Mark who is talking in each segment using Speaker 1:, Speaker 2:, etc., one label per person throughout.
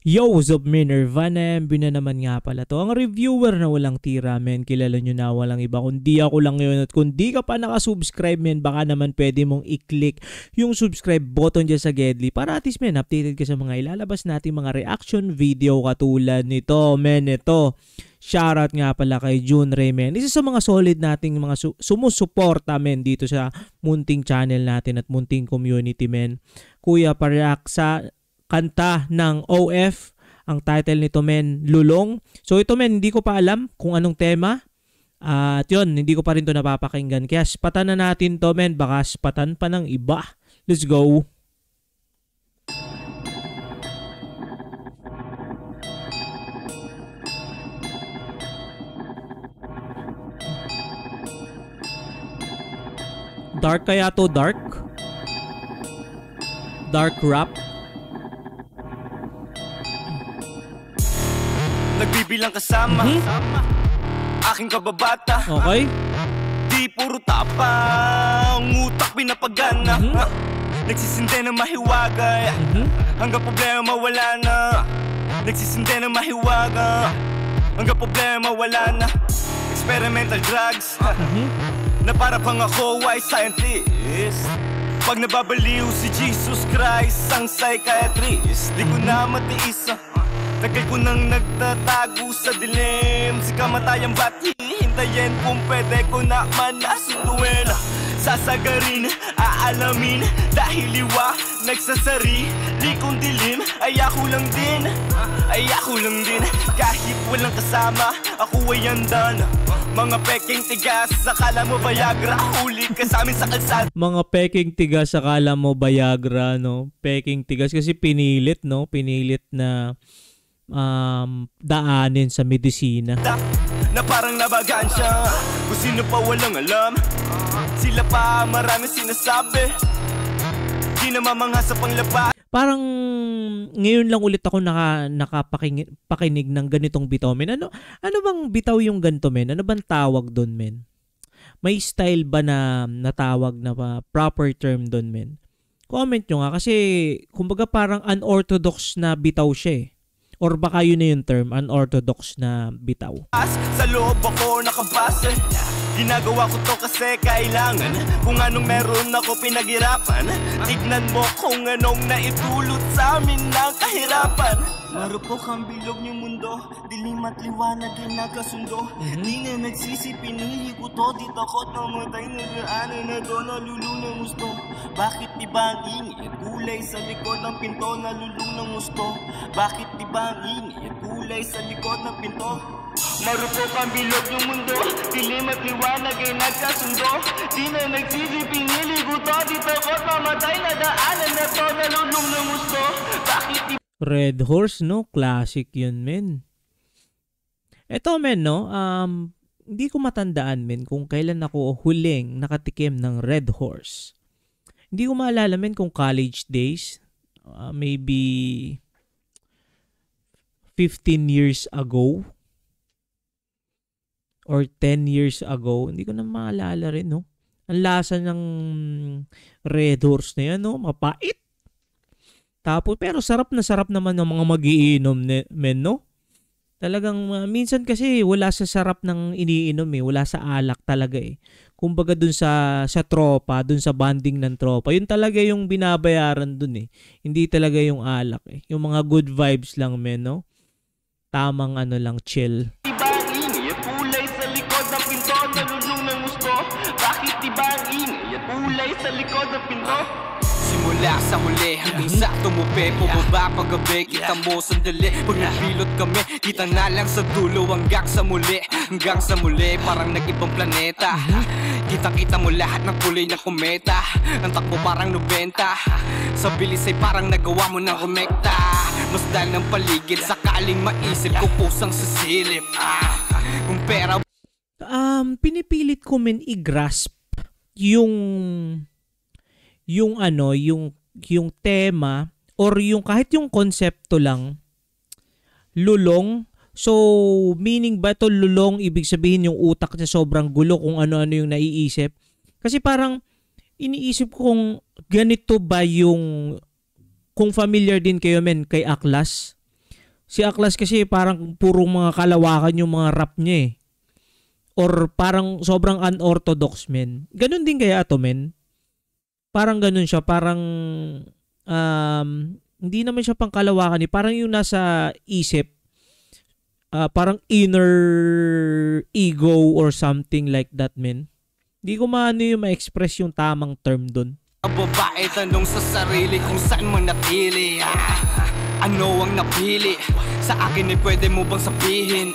Speaker 1: Yo, what's up men? Nirvana MB na naman nga pala to. Ang reviewer na walang tira men. Kilala nyo na walang iba. Kundi ako lang yun. At kung di ka pa nakasubscribe men, baka naman pwede mong i-click yung subscribe button dyan sa Gedli. Para at least men, updated ka sa mga ilalabas natin mga reaction video katulad nito. Men, ito. Shoutout nga pala kay June Ray men. Isa sa mga solid nating mga sumusuporta men dito sa munting channel natin at munting community men. Kuya Parak sa kanta ng OF, ang title nito men, Lulong. So ito men, hindi ko pa alam kung anong tema. At yun, hindi ko pa rin to napapakinggan. Kaya spatan na natin to men, baka spatan pa ng iba. Let's go! Dark kaya to, dark? Dark rap?
Speaker 2: Nagbibilang kasama aking kababata.
Speaker 1: Okay.
Speaker 2: Di puro tapang utak pinapagana. Nagsisinde ng mahiwaga hanggang problema wala na. Nagsisinde ng mahiwaga hanggang problema wala na. Experimental drugs na para pang ako ay scientist. Pag nababaliw si Jesus Christ ang psychiatrist. Di ko na matiis. Tagal ko nang nagtatago sa dilim. Si kamatayang ba't hihintayin kung pwede ko na manasunduin. Sasagarin, aalamin dahil liwa nagsasarili kong dilim. Ay ako lang din, kahit walang kasama, ako ay andan. Mga peking tigas, akala mo Viagra, huli ka sa amin sa kalsada.
Speaker 1: Mga peking tigas, akala mo Viagra, no? Peking tigas kasi pinilit, no? Pinilit na daanin sa medisina.
Speaker 2: Na parang nabagaan siya, kung sino pa walang alam. Sila pa marami sinasabi, di na mamangha sa panglaba.
Speaker 1: Parang ngayon lang ulit ako nakapakinig ng ganitong bitaw men. Ano bang bitaw yung ganito men? Ano bang tawag doon men? May style ba na natawag na proper term doon men? Comment nyo nga kasi kumbaga parang unorthodox na bitaw siya eh. Or baka yun na yung term, unorthodox na bitaw.
Speaker 2: Sa loob ako nakabase, ginagawa ko to kasi kailangan. Kung anong meron ako pinaghirapan, tignan mo kung anong naitulot sa amin ng kahirapan. Marupok ang bilog niyong mundo, dilim at liwanag ay nagkasundo. Di na nagsisi, pinili ko to, di takot namatay na daanan na to, nalulung ng gusto. Bakit diba ang ingay at kulay sa likod ng pinto, nalulung ng gusto? Bakit diba ang ingay at kulay sa likod ng pinto? Marupok ang bilog ng mundo, dilim at liwanag ay nagkasundo. Di na nagsisi, pinili ko to, di takot namatay na daanan na to, nalulung ng gusto. Bakit diba
Speaker 1: Red Horse, no? Classic yun, men. Eto, men, no? Hindi ko matandaan, men, kung kailan ako huling nakatikim ng Red Horse. Hindi ko maalala, men, kung college days. Maybe 15 years ago. Or 10 years ago. Hindi ko na maalala rin, no? Ang lasa ng Red Horse na yan, no? Mapait. Tapos, pero sarap na sarap naman ng mga magiinom men, no? Talagang, minsan kasi wala sa sarap ng iniinom eh. Wala sa alak talaga eh. Kumbaga dun sa tropa, dun sa bonding ng tropa. Yun talaga yung binabayaran dun eh. Hindi talaga yung alak eh. Yung mga good vibes lang men, no? Tamang ano lang, chill.
Speaker 2: diba ang ingay at kulay sa likod ng pinto, nalulung ng gusto? Bakit diba ang ingay at kulay sa likod ng pinto? Simula sa huli hanggang sa tumupi, pababa paggabi, kita mo sandali. Pag nagbilot kami, kita na lang sa dulo hanggang sa muli. Hanggang sa muli, parang nag-ibang planeta. Kita-kita mo lahat ng kulay ng kometa. Ang takbo parang 90. Sa bilis ay parang nagawa mo ng rumekta. Masdal ng paligid, sakaling maisip ko pusang sisilip. Kung pera
Speaker 1: Pinipilit ko men i-grasp yung tema or yung kahit yung konsepto lang, lulong. So meaning ba to lulong, ibig sabihin yung utak niya sobrang gulo kung ano-ano yung naiisip. Kasi parang iniisip ko kung ganito ba yung, kung familiar din kayo men kay Aklas. Si Aklas kasi parang purong mga kalawakan yung mga rap niya eh. Or parang sobrang unorthodox, men. Ganun din kaya to, men. Parang ganun siya. Parang hindi naman siya pang kalawakan eh. Parang yung nasa isip. Parang inner ego or something like that, men. Hindi ko maano yung ma-express yung tamang term dun.
Speaker 2: Ang babae tanong sa sarili kung saan mo natili. Ano ang napili? Sa akin ay pwede mo bang sabihin?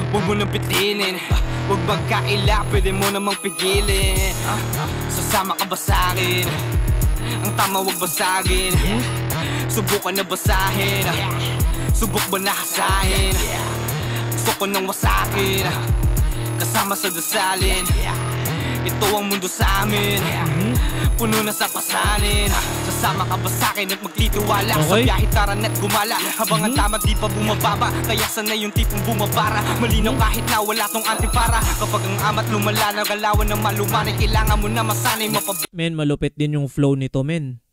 Speaker 2: Huwag mo nang pitinin. Huwag magkaila, pwede mo namang pigilin. Sasama ka ba sa'kin? Ang tama huwag basagin. Subukan na basahin. Subok ba nahasahin? Gusto ko nang wasakin. Kasama sa dasalin. Ito ang mundo sa amin. Puno na sa pasanin. Sasama ka ba sa'kin at magtitiwala? Sa biyahe tara na't gumala. Habang ang tama di pa bumababa. Kaya sanay yung tipong bumabara. Malinaw kahit na wala tong antipara. Kapag ang amat lumala, nagalawan ng malumanay. Kailangan mo na masanay.
Speaker 1: Men, malupit din yung flow nito, men.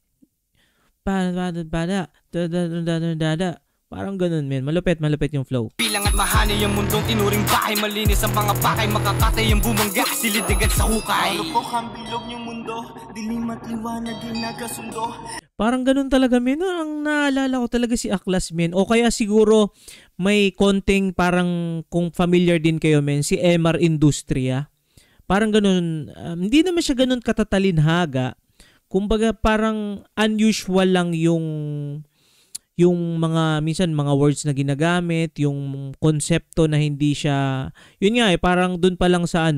Speaker 1: Parang ganun, men. Malupit yung flow.
Speaker 2: Bilang at mahani yung mundong tinuring bahay. Malinis ang mga pakay, makakatay ang bumangga. Silid agad sa hukay. Marupok ang bilog yung mundo. Dilim at liwanag din nagkasundo.
Speaker 1: Parang ganun talaga, men. Ang naalala ko talaga si Aklas, men. O kaya siguro may konting parang kung familiar din kayo, men, si MR Industria. Parang ganun. Hindi naman siya ganun katatalinhaga. Kumbaga parang unusual lang yung mga minsan mga words na ginagamit, yung konsepto na hindi siya, yun nga parang dun pa lang sa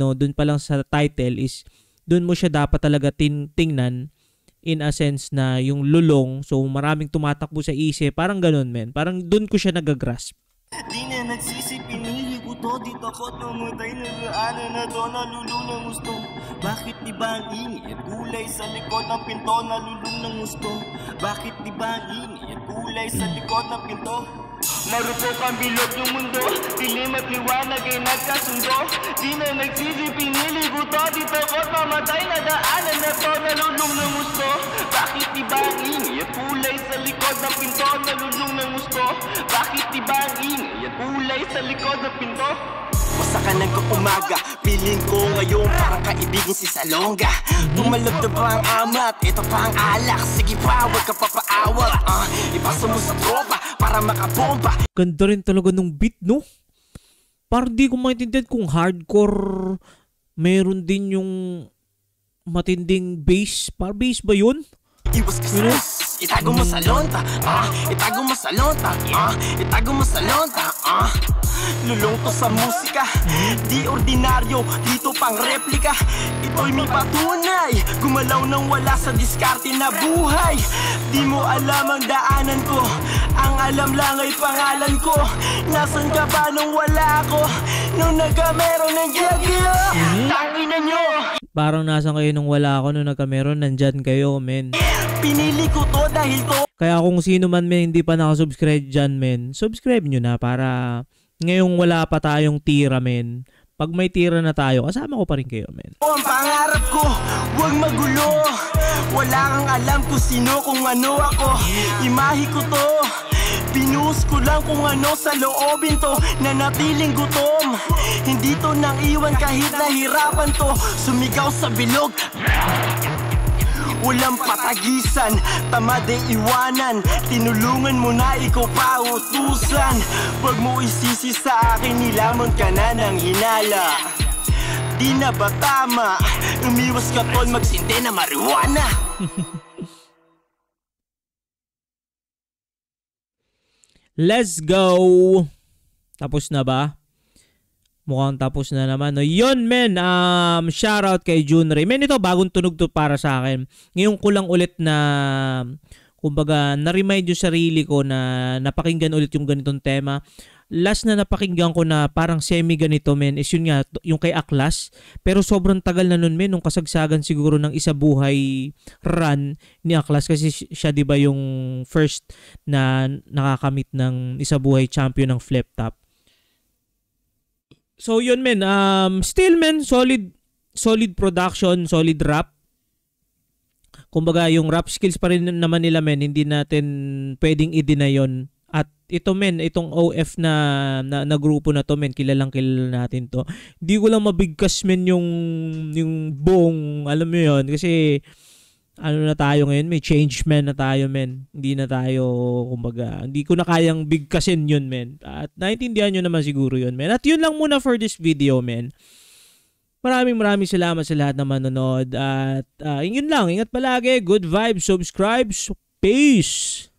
Speaker 1: title is dun mo siya dapat talaga tingnan in a sense na yung lulong, so maraming tumatakbo sa isip, parang ganun, men. Parang dun ko siya nagagrasp.
Speaker 2: Di na nagsisi, pinili ko to. Di takot namatay na daanan na to. Nalulong ng gusto. Bakit di ba ang ingay at gulay sa likod ng pinto? Nalulong ng gusto. Bakit di ba ang ingay at gulay sa likod ng pinto? Marupok ang bilog yung mundo. Dilim at liwanag ay nagkasundo. Di na nagsisi, pinili ko to. Di takot mamatay na daanan na to. Nalulong ng gusto. Bakit di ba ang ingay at gulay sa likod ng pinto? Nalulong ng gusto. Bakit di ba ang ingay at gulay sa likod ng pinto? Masakan ng umaga, piling ko ngayon parang kaibigan si Salonga. Tumalab na ba ang amat? Ito pa ang alak. Sige pa, huwag ka papaawat. Ipasa mo sa tropa para makabomba.
Speaker 1: Ganda rin talaga nung beat, no? Parang di ko maintindihan kung hardcore meron din yung matinding bass. Parang bass ba yun?
Speaker 2: Iwas ka stress, itago mo sa lonta. Itago mo sa lonta. Itago mo sa lonta. Lulong to sa musika. Di ordinaryo, dito pang replika. Ito'y may patunay. Gumalaw nang wala sa diskarte na buhay. Di mo alam ang daanan ko. Ang alam lang ay pangalan ko. Nasaan ka ba nung wala ako? Nung nagkamero ng gyagyo. Tangina nyo.
Speaker 1: Parang nasaan kayo nung wala ako, nung nagkameron, nandyan kayo, men.
Speaker 2: Pinili ko to dahil to.
Speaker 1: Kaya kung sino man, men, hindi pa nakasubscribe dyan, men, subscribe nyo na para ngayong wala pa tayong tira, men. Pag may tira na tayo, kasama ko pa rin kayo, men.
Speaker 2: Ang pangarap ko, huwag magulo. Wala kang alam kung sino, kung ano ako. Imahe ko to. Pinuhos ko lang kung ano sa loobin to. Nanatiling gutom. Hindi to nang iwan kahit nahirapan to. Sumigaw sa bilog. Walang patagisan, tamad ay iwanan. Tinulungan mo na, ikaw pa utusan. Pag mo isisi sa akin, nilamon ka na ng hinala. Di na ba tama? Umiwas ka tol, magsindi na marijuana.
Speaker 1: Let's go! Tapos na ba? Mukhang tapos na naman. No, yun, men. Shoutout kay Junray. Men, ito, bagong tunog to para sa akin. Ngayon ko lang ulit na, kumbaga, na-remind yung sarili ko na napakinggan ulit yung ganitong tema. Last na napakinggan ko na parang semi-ganito, men, is yun nga, yung kay Aklas. Pero sobrang tagal na nun, men, nung kasagsagan siguro ng Isa Buhay run ni Aklas. Kasi siya, di ba, yung first na nakakamit ng Isa Buhay champion ng flip top. So yun, men, still, men, solid production, solid rap. Kumbaga yung rap skills pa rin naman nila, men, hindi natin pwedeng i-deny yun. At ito men, itong OF na grupo na to men, kilalang kilala natin to. Hindi ko lang mabigkas men yung buong, alam mo yun, kasi ano na tayo ngayon, may change man na tayo men. Hindi na tayo, kumbaga, hindi ko na kayang bigkasin yun men. At naintindihan nyo naman siguro yun men. At yun lang muna for this video men. Maraming salamat sa lahat na manonood. At yun lang, ingat palagi, good vibes, subscribe, peace!